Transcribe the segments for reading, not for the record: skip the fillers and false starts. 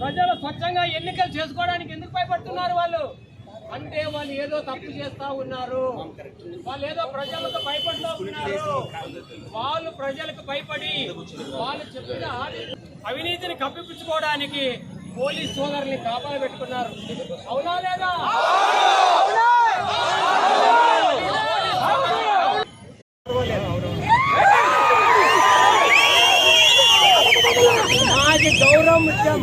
ప్రజలు స్వచ్ఛంగా ఎన్నికలు చేసుకోవడానికి ఎందుకు భయపడుతున్నారు వాళ్ళు అంటే వాళ్ళు ఏదో తప్పు చేస్తా ఉన్నారు, వాళ్ళు ఏదో ప్రజలకు భయపడుతూ ఉన్నారు. వాళ్ళు ప్రజలకు భయపడి వాళ్ళు చెప్పిన అవినీతిని కప్పిపుచ్చుకోవడానికి పోలీస్ సోదరుల్ని కాపాడు పెట్టుకున్నారు. అవునా లేదా? మాది గౌరవం ముఖ్యం.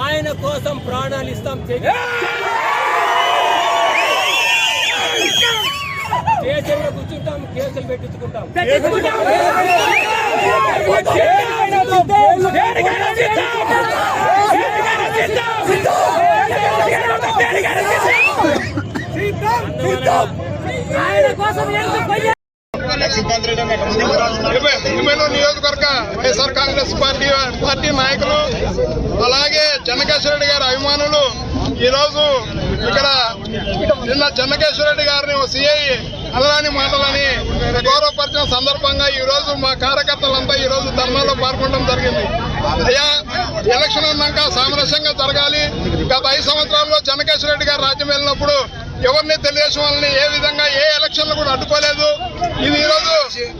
ఆయన కోసం ప్రాణాలు ఇస్తాం. స్టేషన్లో కూర్చుంటాం, కేసులు పెట్టించుకుంటాం. నియోజకవర్గ వైఎస్ఆర్ కాంగ్రెస్ పార్టీ నాయకులు అలాగే చెన్నకేశ్వర రెడ్డి గారి అభిమానులు ఈరోజు ఇక్కడ నిన్న చెన్నకేశ్వర రెడ్డి గారిని సిఐ అల్లాని మాటలని గౌరవపరిచిన సందర్భంగా ఈ రోజు మా కార్యకర్తలంతా ఈ రోజు ధర్నాలో పాల్గొనడం జరిగింది. అయ్యా, ఎలక్షన్ ఉన్నాక సామరస్యంగా జరగాలి. గత 5 సంవత్సరాల్లో చెన్నకేశ్వర రెడ్డి గారు రాజ్యం వెళ్ళినప్పుడు ఎవరిని తెలుగుదేశం వాళ్ళని ఏ విధంగా ఏ ఎలక్షన్లు కూడా అడ్డుకోలేదు. ఇది ఈరోజు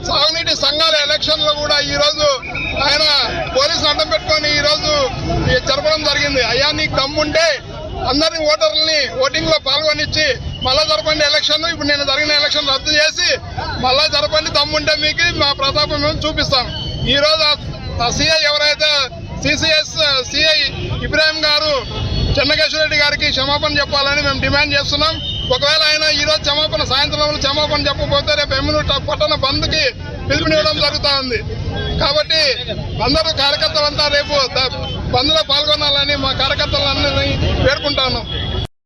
సాగునీటి సంఘాల ఎలక్షన్లు కూడా ఈ రోజు ఆయన పోలీసులు అడ్డం పెట్టుకొని ఈ రోజు జరపడం జరిగింది. అయ్యా, నీకు దమ్ముంటే అందరినీ ఓటర్లని ఓటింగ్ లో పాల్గొనిచ్చి మళ్ళా జరపండి ఎలక్షన్. ఇప్పుడు నేను జరిగిన ఎలక్షన్ రద్దు చేసి మళ్ళా జరపండి, దమ్ముంటే మీకు మా ప్రతాపం మేము చూపిస్తాం. ఈ రోజు సిఐ ఎవరైతే సిఐ ఇబ్రాహిం గారు చెన్నకేశ్వర రెడ్డి గారికి క్షమాపణ చెప్పాలని మేము డిమాండ్ చేస్తున్నాం. ఒకవేళ ఆయన ఈ రోజు సాయంత్రం క్షమాపణ చెప్పకపోతే రేపు ఎమ్మెల్యే పట్టణ బంద్కి పిలుపునివ్వడం జరుగుతూ ఉంది. కాబట్టి అందరూ కార్యకర్తలంతా రేపు